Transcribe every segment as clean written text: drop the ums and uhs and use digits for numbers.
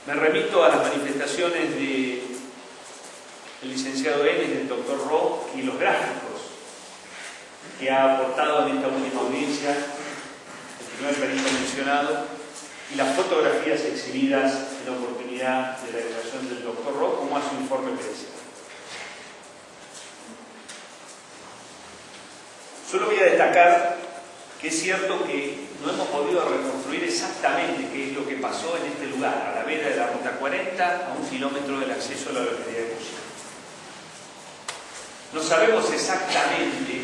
Me remito a las manifestaciones del licenciado N, del doctor Ro, y los gráficos que ha aportado en esta última audiencia el primer perito mencionado, y las fotografías exhibidas en la oportunidad de la declaración del doctor Ro, como a su informe pericial. Solo voy a destacar que es cierto que no hemos podido reconstruir exactamente qué es lo que pasó en este lugar, a la vera de la Ruta 40, a 1 kilómetro del acceso a la localidad de Cuyá. No sabemos exactamente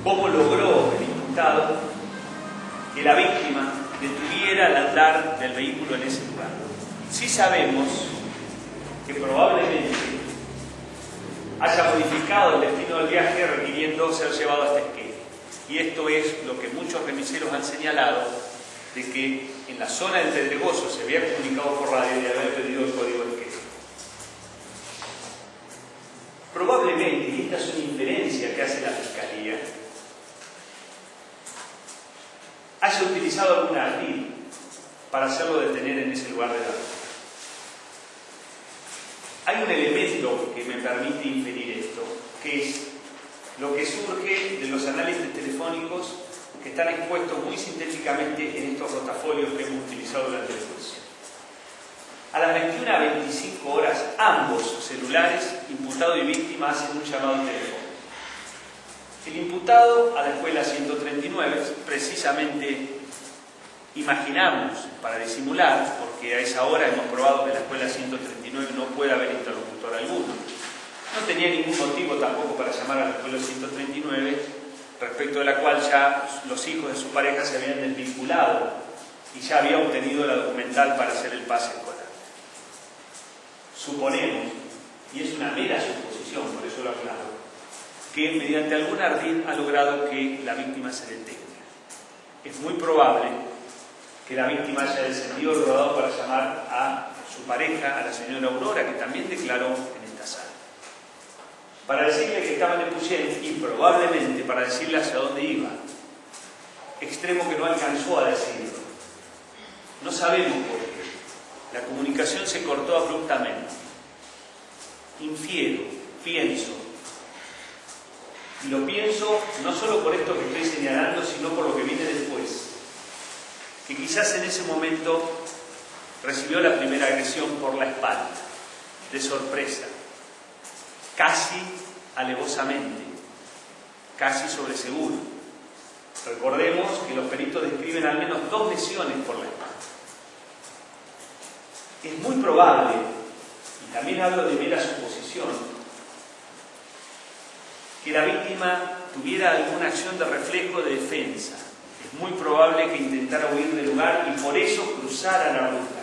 cómo logró el imputado que la víctima detuviera el andar del vehículo en ese lugar. Sí sabemos que probablemente haya modificado el destino del viaje requiriendo ser llevado hasta Esquel. Y esto es lo que muchos remiseros han señalado, de que en la zona del Pedregoso se había comunicado por radio de haber pedido el código Esquel. Probablemente, y esta es una inferencia que hace la Fiscalía, haya utilizado algún ardid para hacerlo detener en ese lugar de la ruta. Hay un elemento que me permite inferir esto, que es lo que surge de los análisis telefónicos que están expuestos muy sintéticamente en estos rotafolios que hemos utilizado durante el juicio. A las 21:25 horas, ambos celulares, imputado y víctima, hacen un llamado telefónico. El imputado a la escuela 139, precisamente imaginamos, para disimular, porque a esa hora hemos probado que en la escuela 139 no puede haber interlocutor alguno. No tenía ningún motivo tampoco para llamar a la escuela 139, respecto de la cual ya los hijos de su pareja se habían desvinculado y ya había obtenido la documental para hacer el pase escolar. Suponemos, y es una mera suposición, por eso lo aclaro, que mediante algún ardid ha logrado que la víctima se detenga. Es muy probable que la víctima haya descendido el rodado para llamar a su pareja, a la señora Aurora, que también declaró en esta sala, para decirle que estaban en Puyén y probablemente para decirle hacia dónde iba, extremo que no alcanzó a decirlo. No sabemos por qué. La comunicación se cortó abruptamente. Infiero, pienso, y lo pienso no solo por esto que estoy señalando, sino por lo que viene después, que quizás en ese momento recibió la primera agresión por la espalda, de sorpresa, casi alevosamente, casi sobre seguro. Recordemos que los peritos describen al menos 2 lesiones por la espalda. Es muy probable, y también hablo de mera suposición, que la víctima tuviera alguna acción de reflejo de defensa. Es muy probable que intentara huir del lugar y por eso cruzara la ruta.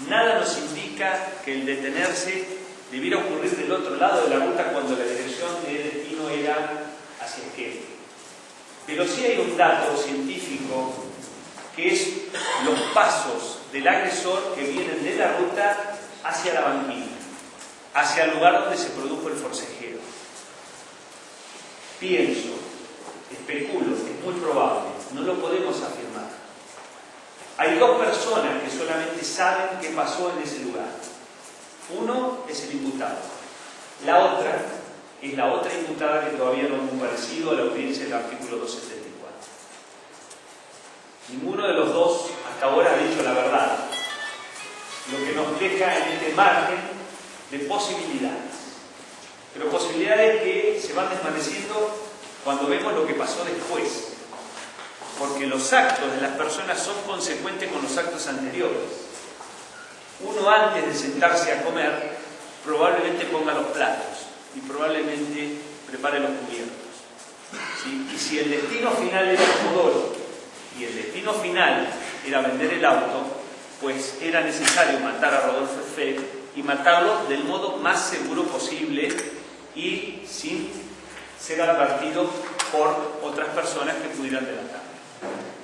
Nada nos indica que el detenerse debiera ocurrir del otro lado de la ruta cuando la dirección de destino era hacia Esquel. Pero sí hay un dato científico que es los pasos del agresor que vienen de la ruta hacia la banquina, hacia el lugar donde se produjo el forcejeo. Pienso, especulo, es muy probable, no lo podemos afirmar. Hay 2 personas que solamente saben qué pasó en ese lugar. Uno es el imputado. La otra es la otra imputada que todavía no ha comparecido a la audiencia del artículo 274. Ninguno de los dos hasta ahora ha dicho la verdad, lo que nos deja en este margen de posibilidades. Pero posibilidades que se van desvaneciendo cuando vemos lo que pasó después. Porque los actos de las personas son consecuentes con los actos anteriores. Uno antes de sentarse a comer probablemente ponga los platos y probablemente prepare los cubiertos. ¿Sí? Y si el destino final era Comodoro y el destino final era vender el auto, pues era necesario matar a Rodolfo F. y matarlo del modo más seguro posible y sin ser advertido por otras personas que pudieran delatar.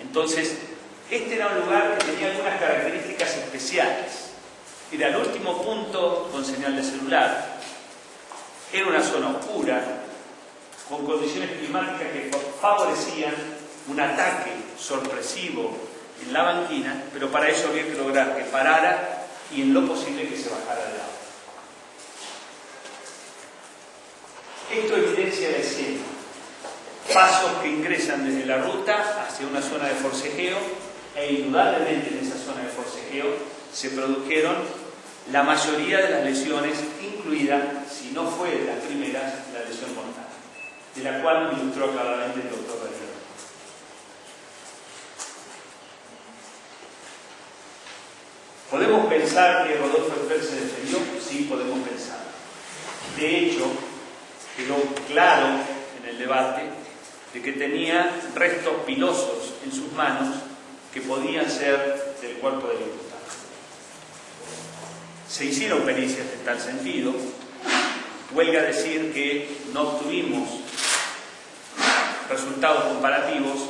Entonces, este era un lugar que tenía algunas características especiales. Era el último punto con señal de celular. Era una zona oscura, con condiciones climáticas que favorecían un ataque sorpresivo en la banquina, pero para eso había que lograr que parara y en lo posible que se bajara del auto. Esto evidencia la escena. Pasos que ingresan desde la ruta hacia una zona de forcejeo, e indudablemente en esa zona de forcejeo se produjeron la mayoría de las lesiones, incluida, si no fue de las primeras, la lesión mortal, de la cual me ilustró claramente el doctor Berger. ¿Podemos pensar que Rodolfo Effer se defendió? Sí, podemos pensar. De hecho, quedó claro en el debate de que tenía restos pilosos en sus manos que podían ser del cuerpo del imputado. Se hicieron pericias en tal sentido. Huelga decir que no obtuvimos resultados comparativos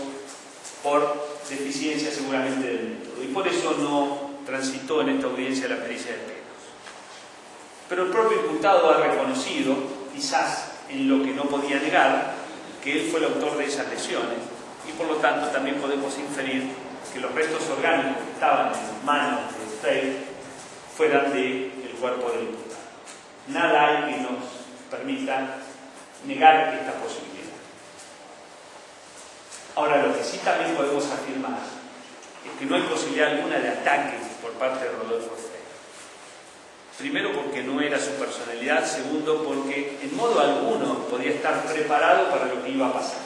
por deficiencia seguramente del método, y por eso no transitó en esta audiencia la pericia de pelos. Pero el propio imputado ha reconocido, quizás en lo que no podía negar, que él fue el autor de esas lesiones, y por lo tanto también podemos inferir que los restos orgánicos que estaban en manos de Frey fueran del cuerpo del imputado. Nada hay que nos permita negar esta posibilidad. Ahora, lo que sí también podemos afirmar es que no hay posibilidad alguna de ataque por parte de Rodolfo Frey. Primero, porque no era su personalidad. Segundo, porque en modo alguno podía estar preparado para lo que iba a pasar.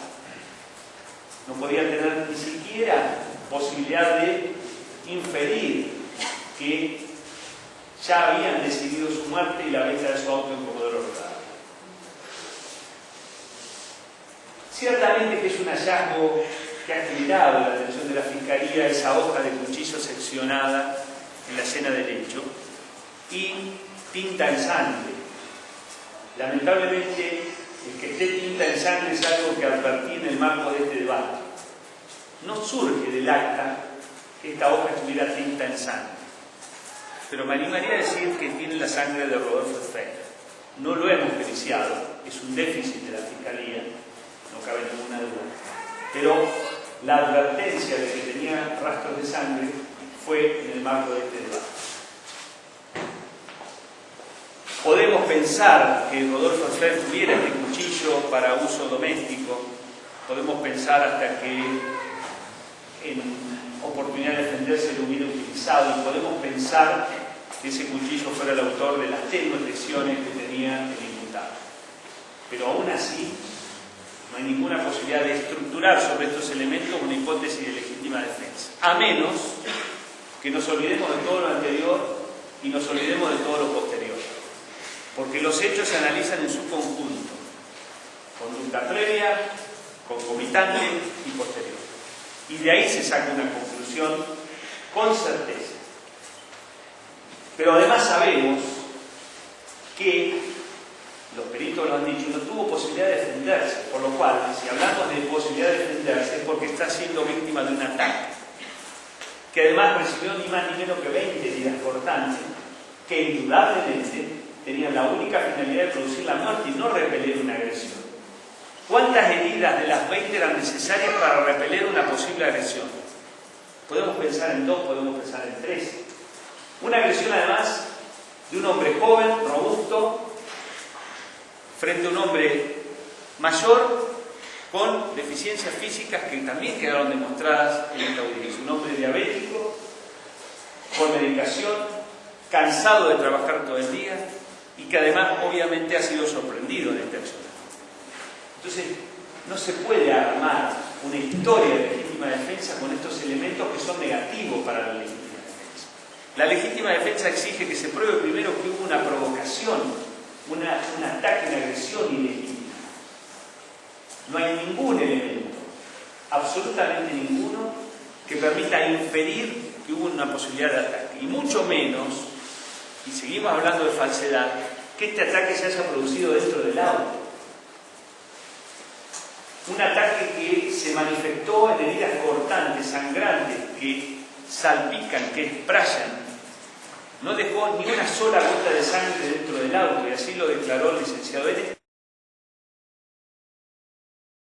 No podía tener ni siquiera posibilidad de inferir que ya habían decidido su muerte y la venta de su auto en Comodoro Rivadavia. Ciertamente que es un hallazgo que ha generado la atención de la Fiscalía, esa hoja de cuchillo seccionada en la escena del hecho y tinta en sangre. Lamentablemente, el que esté tinta en sangre es algo que advertí en el marco de este debate. No surge del acta que esta hoja estuviera tinta en sangre, pero me animaría a decir que tiene la sangre de Rodolfo Frey. No lo hemos periciado, es un déficit de la Fiscalía, no cabe ninguna duda, pero la advertencia de que tenía rastros de sangre fue en el marco de este debate. Podemos pensar que Rodolfo Frey tuviera este cuchillo para uso doméstico, podemos pensar hasta que en oportunidad de defenderse lo hubiera utilizado, y podemos pensar que ese cuchillo fuera el autor de las tenues lesiones que tenía el imputado. Pero aún así, no hay ninguna posibilidad de estructurar sobre estos elementos una hipótesis de legítima defensa, a menos que nos olvidemos de todo lo anterior y nos olvidemos de todo lo posterior, porque los hechos se analizan en su conjunto: conducta previa, concomitante y posterior, y de ahí se saca una conclusión con certeza. Pero además sabemos que, los peritos lo han dicho, no tuvo posibilidad de defenderse, por lo cual, si hablamos de posibilidad de defenderse, es porque está siendo víctima de un ataque, que además recibió ni más ni menos que 20 heridas cortantes, que indudablemente tenían la única finalidad de producir la muerte y no repeler una agresión. ¿Cuántas heridas de las 20 eran necesarias para repeler una posible agresión? Podemos pensar en 2, podemos pensar en 3. Una agresión además de un hombre joven, robusto, frente a un hombre mayor con deficiencias físicas que también quedaron demostradas en esta audiencia. Un hombre diabético, con medicación, cansado de trabajar todo el día y que además obviamente ha sido sorprendido en este accionar. Entonces, no se puede armar una historia de legítima defensa con estos elementos que son negativos para la legítima defensa. La legítima defensa exige que se pruebe primero que hubo una provocación, un ataque, una agresión ilegítima. No hay ningún elemento, absolutamente ninguno, que permita inferir que hubo una posibilidad de ataque, y mucho menos, y seguimos hablando de falsedad, que este ataque se haya producido dentro del auto. Un ataque que se manifestó en heridas cortantes, sangrantes, que salpican, que esprayan. No dejó ni una sola gota de sangre dentro del auto, y así lo declaró el licenciado N.